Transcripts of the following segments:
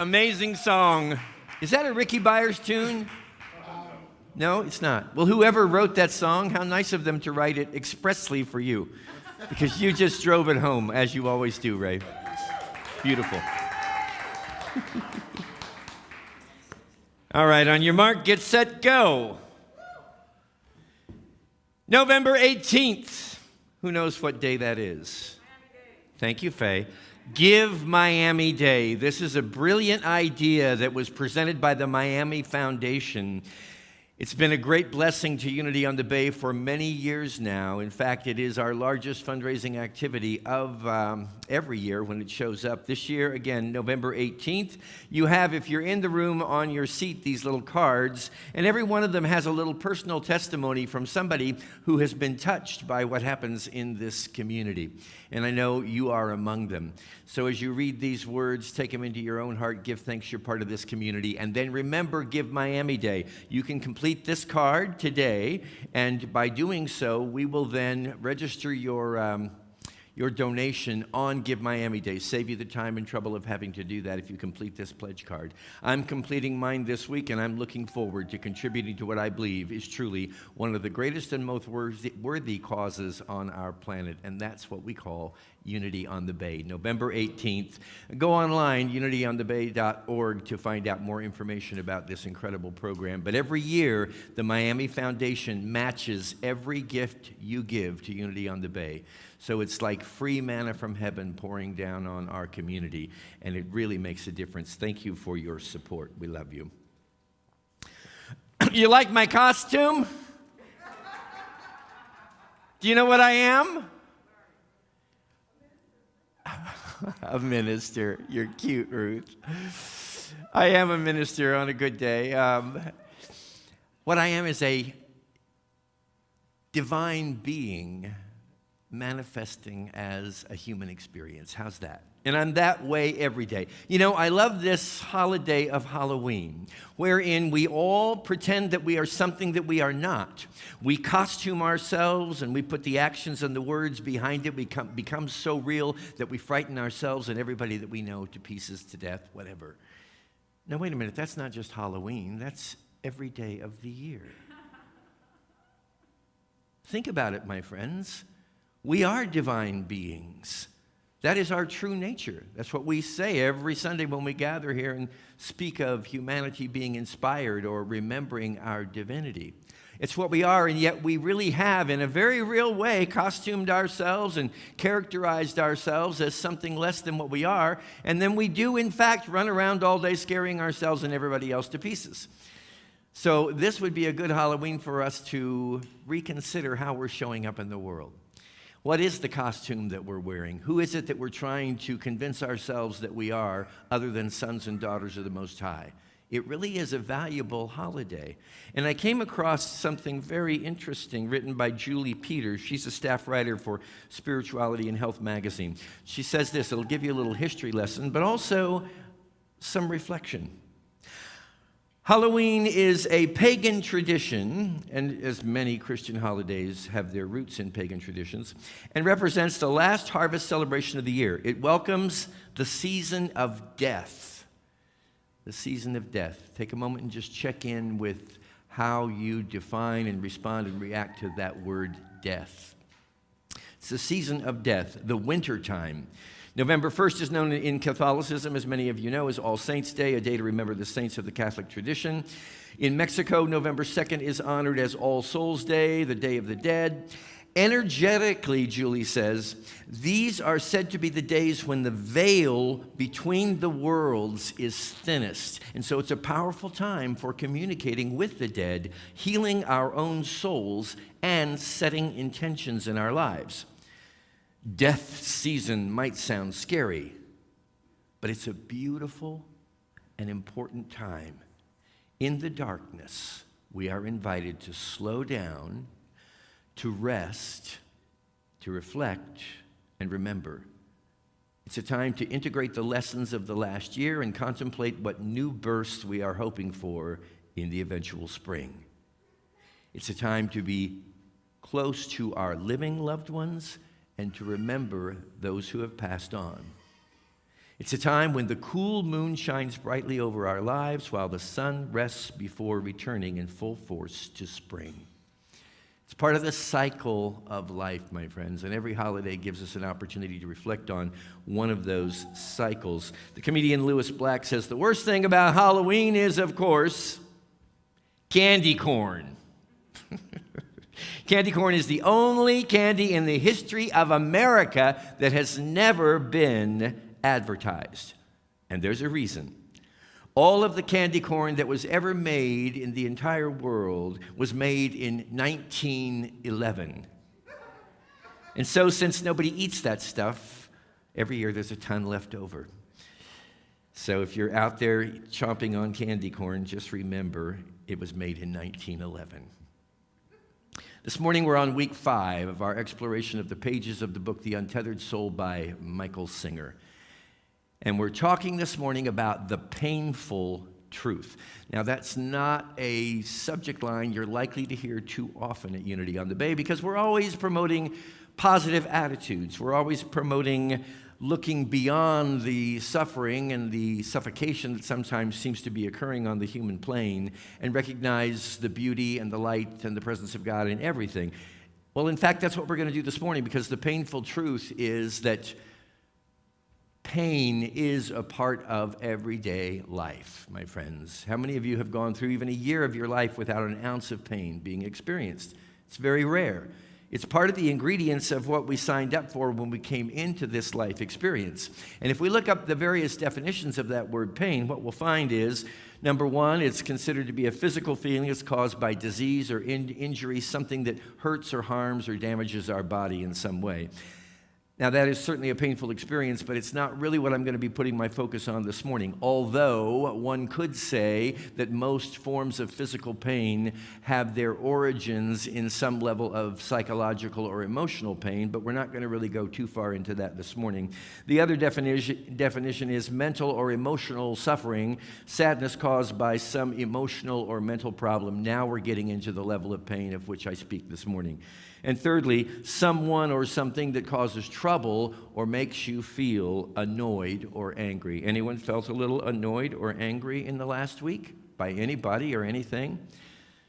Amazing song. Is that a Ricky Byers tune? No, it's not. Well, whoever wrote that song, how nice of them to write it expressly for you. Because you just drove it home, as you always do, Ray. Beautiful. All right, on your mark, get set, go. November 18th. Who knows what day that is? Thank you, Faye. Give Miami Day. This is a brilliant idea that was presented by the Miami Foundation. It's been a great blessing to Unity on the Bay for many years now. In fact, it is our largest fundraising activity of every year when it shows up. This year, again, November 18th. You have, if you're in the room on your seat, these little cards, and every one of them has a little personal testimony from somebody who has been touched by what happens in this community. And I know you are among them. So as you read these words, take them into your own heart, give thanks you're part of this community, and then remember Give Miami Day. You can complete this card today, and by doing so, we will then register your donation on Give Miami Day. Save you the time and trouble of having to do that if you complete this pledge card. I'm completing mine this week, and I'm looking forward to contributing to what I believe is truly one of the greatest and most worthy causes on our planet, and that's what we call Unity on the Bay. November 18th. Go online, unityonthebay.org, to find out more information about this incredible program. But every year, the Miami Foundation matches every gift you give to Unity on the Bay. So it's like free manna from heaven pouring down on our community, and it really makes a difference. Thank you for your support. We love you. You like my costume? Do you know what I am? A minister. You're cute, Ruth. I am a minister on a good day. What I am is a divine being manifesting as a human experience. How's that? And I'm that way every day. You know, I love this holiday of Halloween, wherein we all pretend that we are something that we are not. We costume ourselves, and we put the actions and the words behind it. We become so real that we frighten ourselves and everybody that we know to pieces, to death, whatever. Now, wait a minute. That's not just Halloween. That's every day of the year. Think about it, my friends. We are divine beings. That is our true nature. That's what we say every Sunday when we gather here and speak of humanity being inspired or remembering our divinity. It's what we are, and yet we really have, in a very real way, costumed ourselves and characterized ourselves as something less than what we are, and then we do, in fact, run around all day scaring ourselves and everybody else to pieces. So this would be a good Halloween for us to reconsider how we're showing up in the world. What is the costume that we're wearing? Who is it that we're trying to convince ourselves that we are, other than sons and daughters of the Most High? It really is a valuable holiday. And I came across something very interesting written by Julie Peters. She's a staff writer for Spirituality and Health magazine. She says this. It'll give you a little history lesson, but also some reflection. Halloween is a pagan tradition, and as many Christian holidays have their roots in pagan traditions, and represents the last harvest celebration of the year. It welcomes the season of death. The season of death. Take a moment and just check in with how you define and respond and react to that word death. It's the season of death, the winter time. November 1st is known in Catholicism, as many of you know, as All Saints' Day, a day to remember the saints of the Catholic tradition. In Mexico, November 2nd is honored as All Souls' Day, the Day of the Dead. Energetically, Julie says, these are said to be the days when the veil between the worlds is thinnest. And so it's a powerful time for communicating with the dead, healing our own souls, and setting intentions in our lives. Death season might sound scary, but it's a beautiful and important time. In the darkness, we are invited to slow down, to rest, to reflect, and remember. It's a time to integrate the lessons of the last year and contemplate what new births we are hoping for in the eventual spring. It's a time to be close to our living loved ones and to remember those who have passed on. It's a time when the cool moon shines brightly over our lives while the sun rests before returning in full force to spring. It's part of the cycle of life, my friends, and every holiday gives us an opportunity to reflect on one of those cycles. The comedian Lewis Black says the worst thing about Halloween is, of course, candy corn. Candy corn is the only candy in the history of America that has never been advertised. And there's a reason. All of the candy corn that was ever made in the entire world was made in 1911. And so since nobody eats that stuff, every year there's a ton left over. So if you're out there chomping on candy corn, just remember it was made in 1911. This morning we're on week 5 of our exploration of the pages of the book The Untethered Soul by Michael Singer. And we're talking this morning about the painful truth. Now, that's not a subject line you're likely to hear too often at Unity on the Bay because we're always promoting positive attitudes. We're always promoting looking beyond the suffering and the suffocation that sometimes seems to be occurring on the human plane and recognize the beauty and the light and the presence of God in everything. Well, in fact, that's what we're going to do this morning because the painful truth is that pain is a part of everyday life, my friends. How many of you have gone through even a year of your life without an ounce of pain being experienced? It's very rare. It's part of the ingredients of what we signed up for when we came into this life experience. And if we look up the various definitions of that word pain, what we'll find is, number one, it's considered to be a physical feeling that's caused by disease or injury, something that hurts or harms or damages our body in some way. Now, that is certainly a painful experience, but it's not really what I'm going to be putting my focus on this morning. Although one could say that most forms of physical pain have their origins in some level of psychological or emotional pain, but we're not going to really go too far into that this morning. The other definition is mental or emotional suffering, sadness caused by some emotional or mental problem. Now we're getting into the level of pain of which I speak this morning. And thirdly, someone or something that causes trouble or makes you feel annoyed or angry. Anyone felt a little annoyed or angry in the last week by anybody or anything?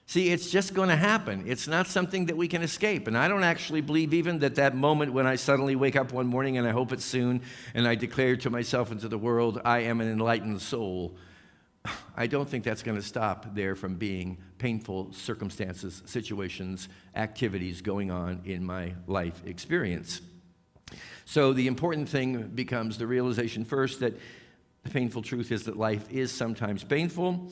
See, it's just going to happen. It's not something that we can escape. And I don't actually believe even that moment when I suddenly wake up one morning, and I hope it's soon, and I declare to myself and to the world, I am an enlightened soul. I don't think that's going to stop there from being painful circumstances, situations, activities going on in my life experience. So the important thing becomes the realization first that the painful truth is that life is sometimes painful.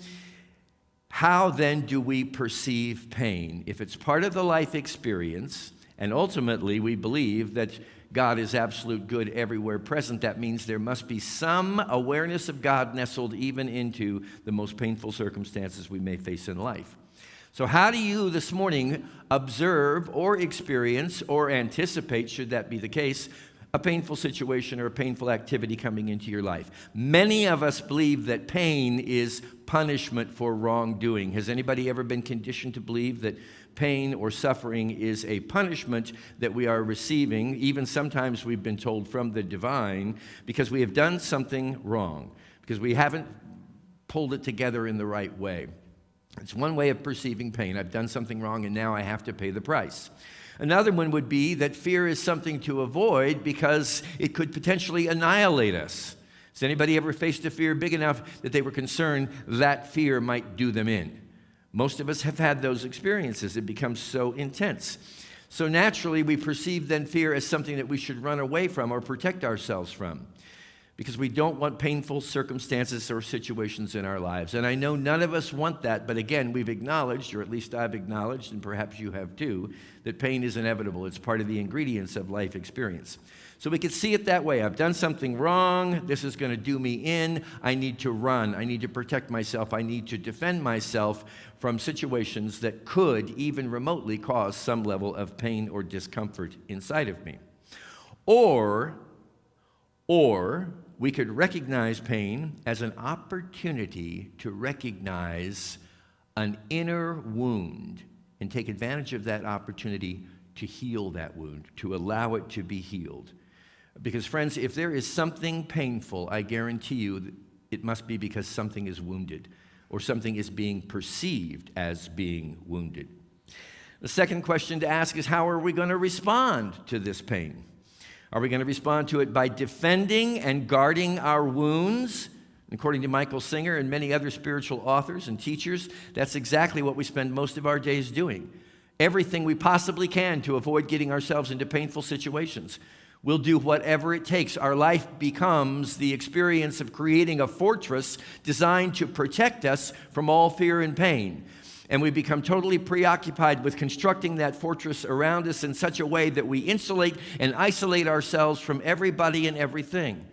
How then do we perceive pain? If it's part of the life experience, and ultimately we believe that God is absolute good everywhere present, that means there must be some awareness of God nestled even into the most painful circumstances we may face in life. So how do you this morning observe or experience or anticipate, should that be the case, a painful situation or a painful activity coming into your life? Many of us believe that pain is punishment for wrongdoing. Has anybody ever been conditioned to believe that pain or suffering is a punishment that we are receiving? Even sometimes we've been told from the divine because we have done something wrong, because we haven't pulled it together in the right way. It's one way of perceiving pain. I've done something wrong and now I have to pay the price. Another one would be that fear is something to avoid because it could potentially annihilate us. Has anybody ever faced a fear big enough that they were concerned that fear might do them in? Most of us have had those experiences. It becomes so intense. So naturally, we perceive then fear as something that we should run away from or protect ourselves from because we don't want painful circumstances or situations in our lives. And I know none of us want that, but again, we've acknowledged, or at least I've acknowledged, and perhaps you have too, that pain is inevitable. It's part of the ingredients of life experience. So we could see it that way. I've done something wrong. This is going to do me in. I need to run. I need to protect myself. I need to defend myself from situations that could even remotely cause some level of pain or discomfort inside of me. Or we could recognize pain as an opportunity to recognize an inner wound and take advantage of that opportunity to heal that wound, to allow it to be healed. Because, friends, if there is something painful, I guarantee you that it must be because something is wounded or something is being perceived as being wounded. The second question to ask is, how are we going to respond to this pain? Are we going to respond to it by defending and guarding our wounds? According to Michael Singer and many other spiritual authors and teachers, that's exactly what we spend most of our days doing. Everything we possibly can to avoid getting ourselves into painful situations. We'll do whatever it takes. Our life becomes the experience of creating a fortress designed to protect us from all fear and pain. And we become totally preoccupied with constructing that fortress around us in such a way that we insulate and isolate ourselves from everybody and everything.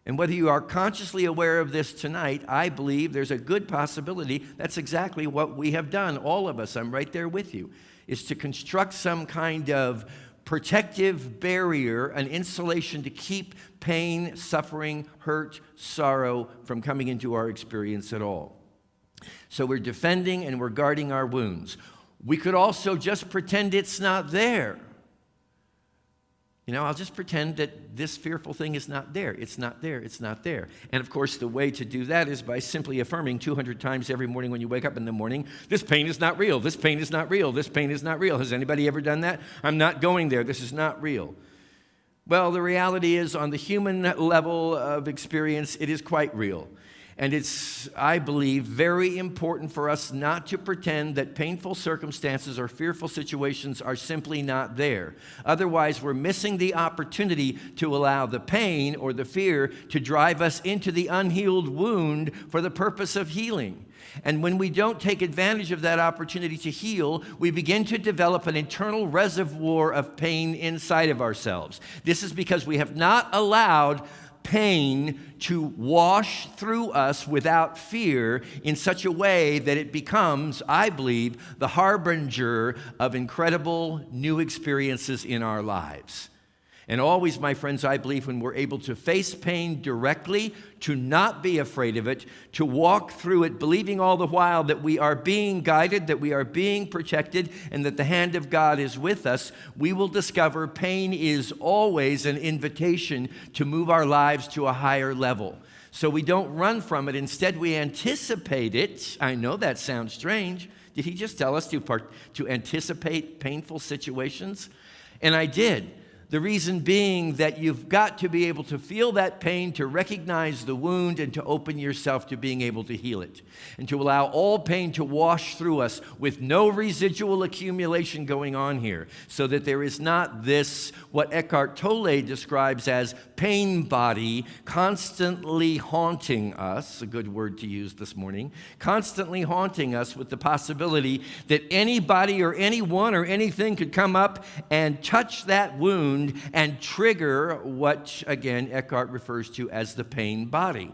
And whether you are consciously aware of this tonight, I believe there's a good possibility that's exactly what we have done, all of us. I'm right there with you, is to construct some kind of protective barrier, an insulation to keep pain, suffering, hurt, sorrow from coming into our experience at all. So we're defending and we're guarding our wounds. We could also just pretend it's not there. I'll just pretend that this fearful thing is not there. It's not there. It's not there. And of course, the way to do that is by simply affirming 200 times every morning when you wake up in the morning, this pain is not real. This pain is not real. This pain is not real. Has anybody ever done that? I'm not going there. This is not real. Well, the reality is, on the human level of experience, it is quite real. And it's, I believe, very important for us not to pretend that painful circumstances or fearful situations are simply not there. Otherwise, we're missing the opportunity to allow the pain or the fear to drive us into the unhealed wound for the purpose of healing. And when we don't take advantage of that opportunity to heal, we begin to develop an internal reservoir of pain inside of ourselves. This is because we have not allowed pain to wash through us without fear in such a way that it becomes, I believe, the harbinger of incredible new experiences in our lives. And always, my friends, I believe when we're able to face pain directly, to not be afraid of it, to walk through it, believing all the while that we are being guided, that we are being protected, and that the hand of God is with us, we will discover pain is always an invitation to move our lives to a higher level. So we don't run from it. Instead, we anticipate it. I know that sounds strange. Did he just tell us to anticipate painful situations? And I did. The reason being that you've got to be able to feel that pain, to recognize the wound, and to open yourself to being able to heal it. And to allow all pain to wash through us with no residual accumulation going on here. So that there is not this, what Eckhart Tolle describes as pain body, constantly haunting us, a good word to use this morning, constantly haunting us with the possibility that anybody or anyone or anything could come up and touch that wound and trigger what, again, Eckhart refers to as the pain body.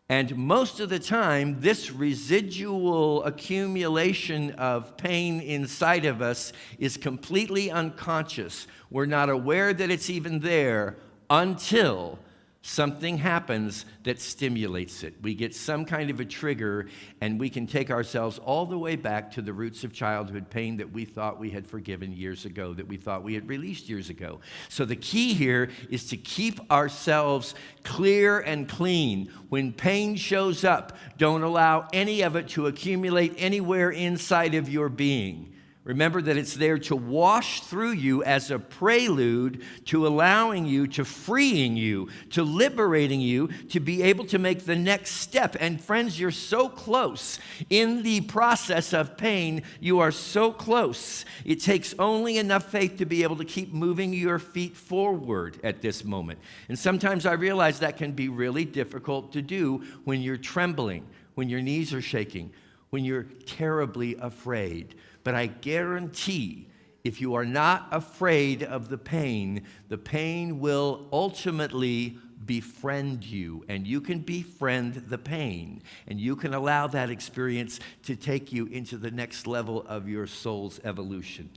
And most of the time, this residual accumulation of pain inside of us is completely unconscious. We're not aware that it's even there until something happens that stimulates it. We get some kind of a trigger, and we can take ourselves all the way back to the roots of childhood pain that we thought we had forgiven years ago, that we thought we had released years ago. So the key here is to keep ourselves clear and clean. When pain shows up, don't allow any of it to accumulate anywhere inside of your being. Remember that it's there to wash through you as a prelude to allowing you, to freeing you, to liberating you, to be able to make the next step. And friends, you're so close. In the process of pain, you are so close. It takes only enough faith to be able to keep moving your feet forward at this moment. And sometimes I realize that can be really difficult to do when you're trembling, when your knees are shaking, when you're terribly afraid. But I guarantee if you are not afraid of the pain will ultimately befriend you, and you can befriend the pain, and you can allow that experience to take you into the next level of your soul's evolution,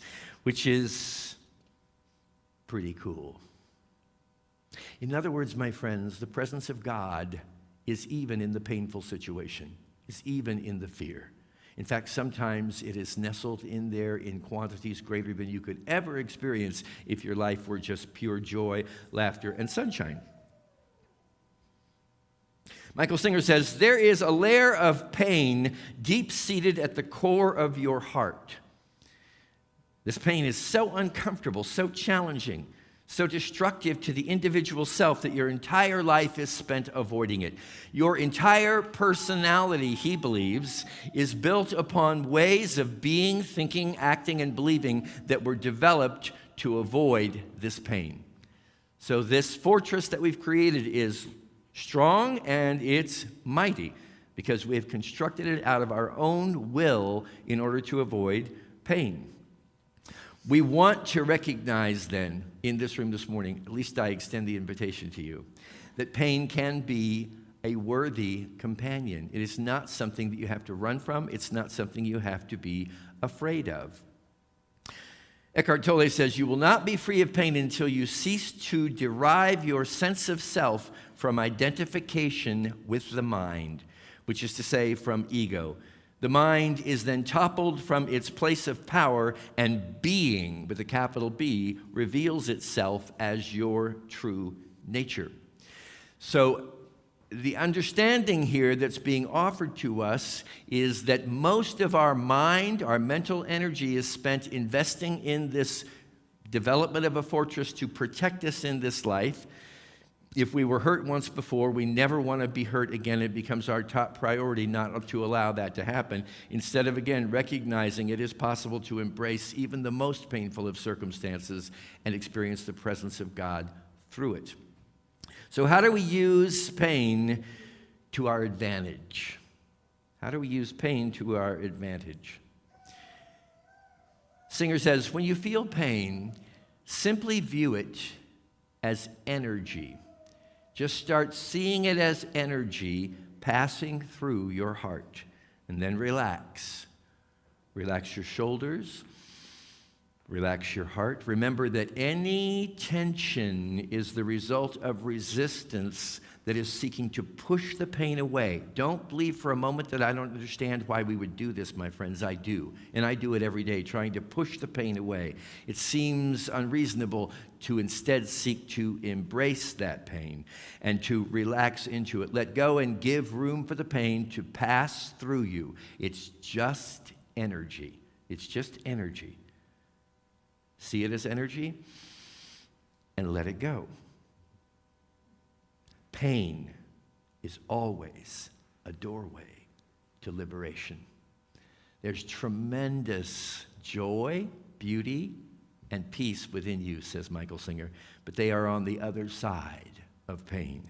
which is pretty cool. In other words, my friends, the presence of God is even in the painful situation, is even in the fear. In fact, sometimes it is nestled in there in quantities greater than you could ever experience if your life were just pure joy, laughter, and sunshine. Michael Singer says, there is a layer of pain deep-seated at the core of your heart. This pain is so uncomfortable, so challenging, so destructive to the individual self that your entire life is spent avoiding it. Your entire personality, he believes, is built upon ways of being, thinking, acting, and believing that were developed to avoid this pain. So this fortress that we've created is strong and it's mighty because we have constructed it out of our own will in order to avoid pain. We want to recognize then in this room this morning, at least I extend the invitation to you, that pain can be a worthy companion. It is not something that you have to run from. It's not something you have to be afraid of. Eckhart Tolle says, you will not be free of pain until you cease to derive your sense of self from identification with the mind, which is to say, from ego. The mind is then toppled from its place of power, and being, with a capital B, reveals itself as your true nature. So the understanding here that's being offered to us is that most of our mind, our mental energy is spent investing in this development of a fortress to protect us in this life. If we were hurt once before, we never want to be hurt again. It becomes our top priority not to allow that to happen. Instead of, again, recognizing it is possible to embrace even the most painful of circumstances and experience the presence of God through it. So how do we use pain to our advantage? How do we use pain to our advantage? Singer says, when you feel pain, simply view it as energy. Just start seeing it as energy passing through your heart. And then relax. Relax your shoulders. Relax your heart. Remember that any tension is the result of resistance that is seeking to push the pain away. Don't believe for a moment that I don't understand why we would do this, my friends. I do. And I do it every day, trying to push the pain away. It seems unreasonable to instead seek to embrace that pain and to relax into it. Let go and give room for the pain to pass through you. It's just energy. It's just energy. See it as energy and let it go. Pain is always a doorway to liberation. There's tremendous joy, beauty, and peace within you, says Michael Singer, but they are on the other side of pain.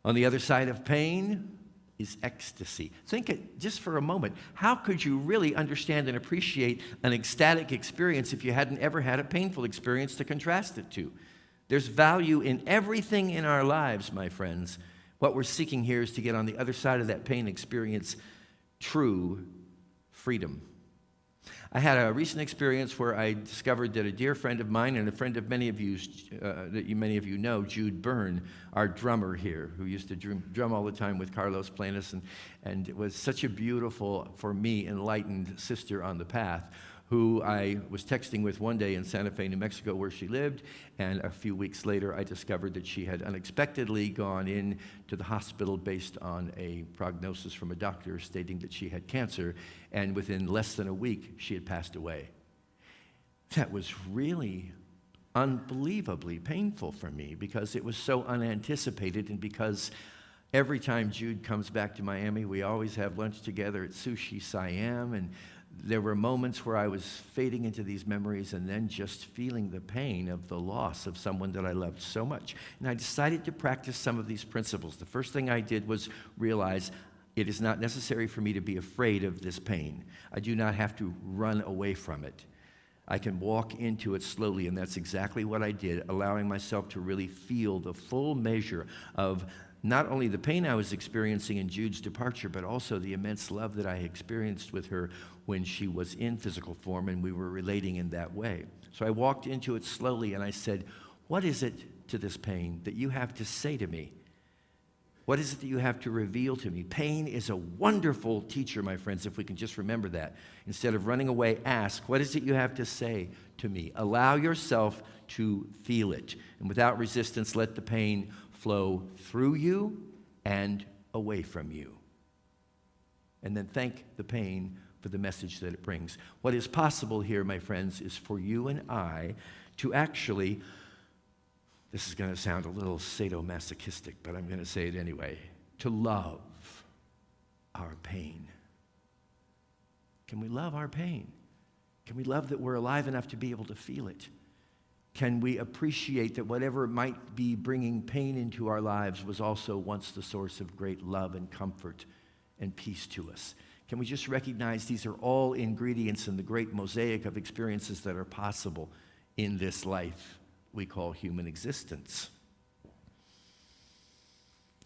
On the other side of pain is ecstasy. Think it just for a moment. How could you really understand and appreciate an ecstatic experience if you hadn't ever had a painful experience to contrast it to? There's value in everything in our lives, my friends. What we're seeking here is to get on the other side of that pain experience true freedom. I had a recent experience where I discovered that a dear friend of mine and a friend of many of you know, Jude Byrne, our drummer here, who used to drum all the time with Carlos Planas, and it was such a beautiful, for me, enlightened sister on the path, who I was texting with one day in Santa Fe, New Mexico, where she lived, and a few weeks later I discovered that she had unexpectedly gone in to the hospital based on a prognosis from a doctor stating that she had cancer, and within less than a week she had passed away. That was really unbelievably painful for me because it was so unanticipated, and because every time Jude comes back to Miami, we always have lunch together at Sushi Siam, and there were moments where I was fading into these memories and then just feeling the pain of the loss of someone that I loved so much. And I decided to practice some of these principles. The first thing I did was realize it is not necessary for me to be afraid of this pain. I do not have to run away from it. I can walk into it slowly, and that's exactly what I did, allowing myself to really feel the full measure of not only the pain I was experiencing in Jude's departure, but also the immense love that I experienced with her when she was in physical form and we were relating in that way. So I walked into it slowly and I said, what is it to this pain that you have to say to me What is it that you have to reveal to me? Pain is a wonderful teacher, my friends, if we can just remember that. Instead of running away, ask, what is it you have to say to me? Allow yourself to feel it. And without resistance, let the pain flow through you and away from you. And then thank the pain for the message that it brings. What is possible here, my friends, is for you and I to actually, this is going to sound a little sadomasochistic, but I'm going to say it anyway, to love our pain. Can we love our pain? Can we love that we're alive enough to be able to feel it? Can we appreciate that whatever might be bringing pain into our lives was also once the source of great love and comfort and peace to us? Can we just recognize these are all ingredients in the great mosaic of experiences that are possible in this life we call human existence?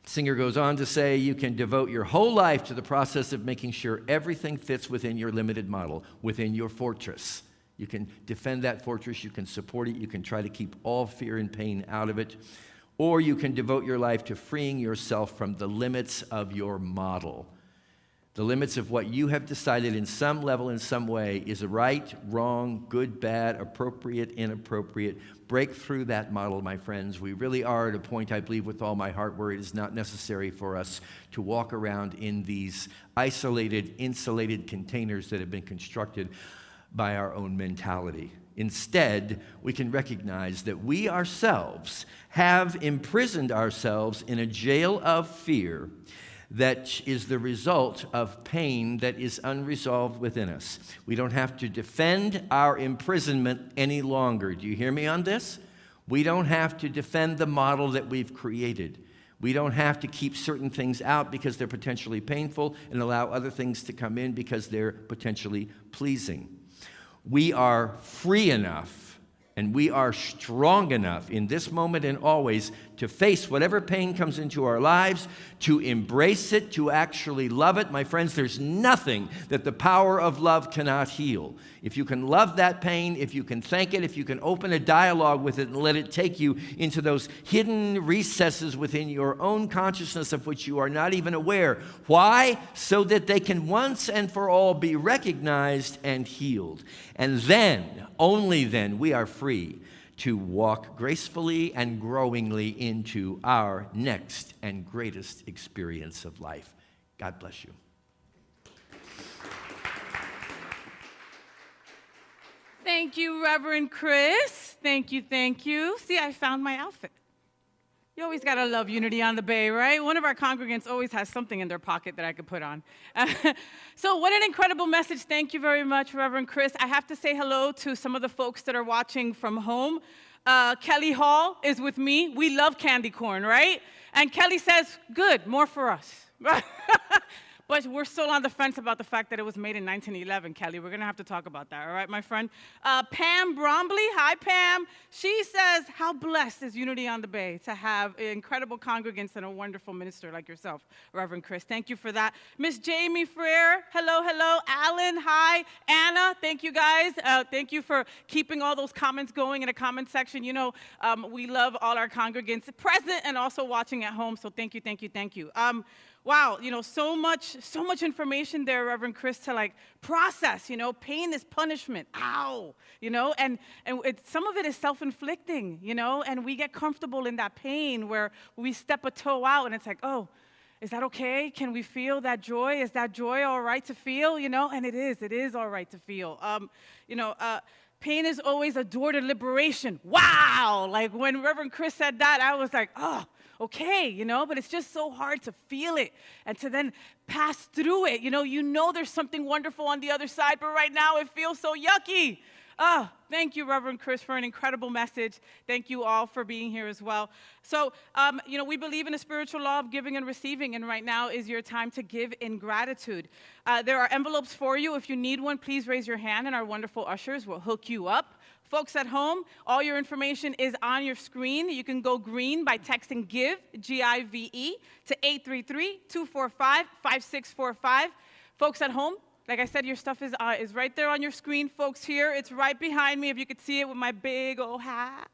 Singer goes on to say, you can devote your whole life to the process of making sure everything fits within your limited model, within your fortress. You can defend that fortress, you can support it, you can try to keep all fear and pain out of it, or you can devote your life to freeing yourself from the limits of your model. The limits of what you have decided in some level, in some way, is right, wrong, good, bad, appropriate, inappropriate. Break through that model, my friends. We really are at a point, I believe with all my heart, where it is not necessary for us to walk around in these isolated, insulated containers that have been constructed by our own mentality. Instead, we can recognize that we ourselves have imprisoned ourselves in a jail of fear that is the result of pain that is unresolved within us. We don't have to defend our imprisonment any longer. Do you hear me on this? We don't have to defend the model that we've created. We don't have to keep certain things out because they're potentially painful and allow other things to come in because they're potentially pleasing. We are free enough and we are strong enough in this moment and always to face whatever pain comes into our lives, to embrace it, to actually love it. My friends, there's nothing that the power of love cannot heal. If you can love that pain, if you can thank it, if you can open a dialogue with it and let it take you into those hidden recesses within your own consciousness of which you are not even aware. Why? So that they can once and for all be recognized and healed. And then, only then, we are free to walk gracefully and growingly into our next and greatest experience of life. God bless you. Thank you, Reverend Chris. Thank you, thank you. See, I found my outfit. You always got to love Unity on the Bay, right? One of our congregants always has something in their pocket that I could put on. So what an incredible message. Thank you very much, Reverend Chris. I have to say hello to some of the folks that are watching from home. Kelly Hall is with me. We love candy corn, right? And Kelly says, good, more for us. But we're still on the fence about the fact that it was made in 1911, Kelly. We're going to have to talk about that, all right, my friend? Pam Bromley, hi, Pam. She says, how blessed is Unity on the Bay to have incredible congregants and a wonderful minister like yourself, Reverend Chris. Thank you for that. Miss Jamie Freer, hello, hello. Alan, hi. Anna, thank you, guys. Thank you for keeping all those comments going in the comment section. You know, we love all our congregants present and also watching at home, so thank you, thank you, thank you. Wow, you know, so much information there, Reverend Chris, to like process. You know, pain is punishment. Ow, you know, and some of it is self-inflicting, you know, and we get comfortable in that pain where we step a toe out and it's like, oh, is that okay? Can we feel that joy? Is that joy all right to feel? You know, and it is all right to feel. Pain is always a door to liberation. Wow, like when Reverend Chris said that, I was like, oh. Okay, you know, but it's just so hard to feel it and to then pass through it. You know there's something wonderful on the other side, but right now it feels so yucky. Thank you, Reverend Chris, for an incredible message. Thank you all for being here as well. So, we believe in a spiritual law of giving and receiving, and right now is your time to give in gratitude. There are envelopes for you. If you need one, please raise your hand, and our wonderful ushers will hook you up. Folks at home, all your information is on your screen. You can go green by texting GIVE, G-I-V-E, to 833-245-5645. Folks at home, like I said, your stuff is right there on your screen. Folks here, it's right behind me, if you could see it with my big old hat.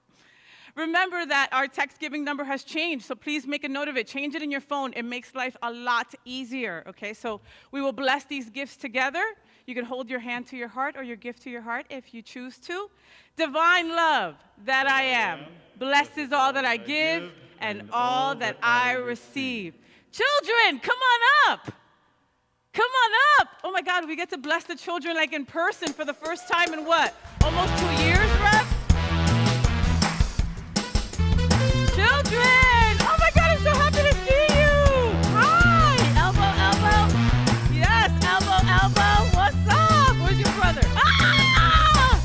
Remember that our text giving number has changed, so please make a note of it. Change it in your phone. It makes life a lot easier, okay? So we will bless these gifts together. You can hold your hand to your heart or your gift to your heart if you choose to. Divine love that I am blesses all that I give and all that I receive. Children, come on up. Come on up. Oh my God, we get to bless the children like in person for the first time in what? Almost 2 years, Rev? Children! Oh my God, I'm so happy to see you! Hi! Elbow, elbow. Yes, elbow, elbow. What's up? Where's your brother? Ah!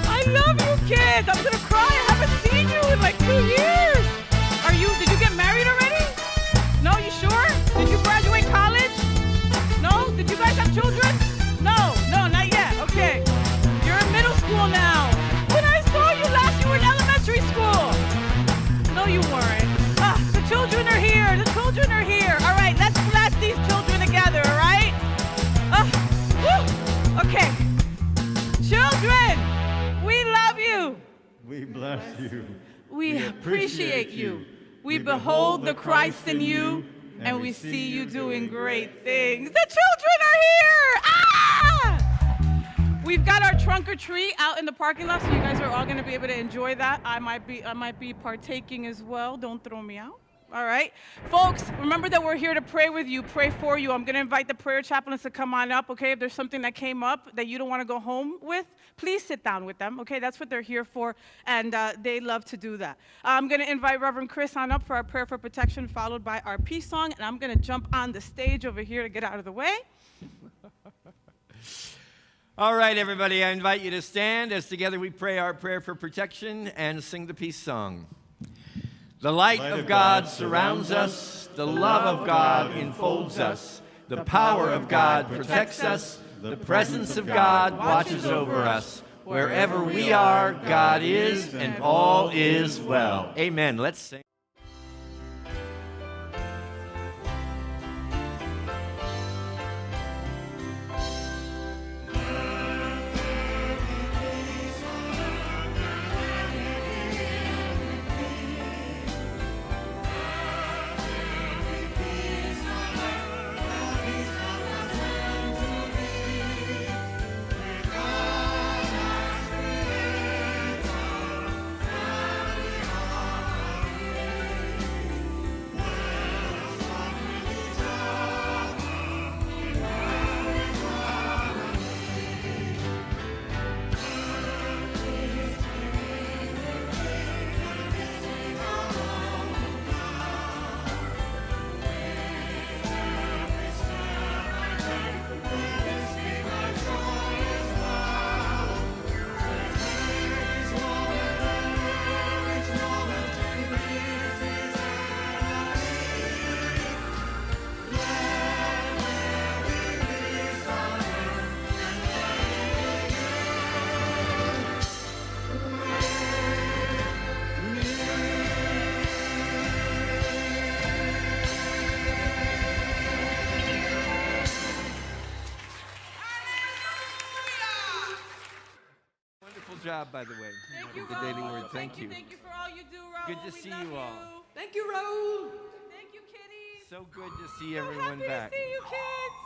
I love you kids. I'm gonna cry. I haven't seen you in like 2 years. Did you get married already? No, you sure? Did you graduate college? No? Did you guys have children? No, not yet. Okay. You're in middle school now. When I saw you last, you were in elementary school. No, you weren't. The children are here. The children are here. All right, let's bless these children together, all right? Okay. Children, we love you. We bless you. We appreciate you. We behold the Christ in you, and we see you doing great things. The children are here! Ah! We've got our trunk or treat out in the parking lot, so you guys are all going to be able to enjoy that. I might be partaking as well. Don't throw me out. All right. Folks, remember that we're here to pray with you, pray for you. I'm going to invite the prayer chaplains to come on up, okay? If there's something that came up that you don't want to go home with, please sit down with them, okay? That's what they're here for, and they love to do that. I'm going to invite Reverend Chris on up for our prayer for protection, followed by our peace song, and I'm going to jump on the stage over here to get out of the way. All right, everybody, I invite you to stand as together we pray our prayer for protection and sing the peace song. The light of God surrounds us, the love of God enfolds us, the power of God protects us, the presence of God watches over us. Wherever we are, God is, and all is well. Amen. Let's sing. Job, by the way. Thank you, The Daily Raul. Word. Thank you. Thank you for all you do, Raul. Good to We see love you all. Thank you, Raul. Thank you, kitties. So good to see So everyone happy back. to see you, kids.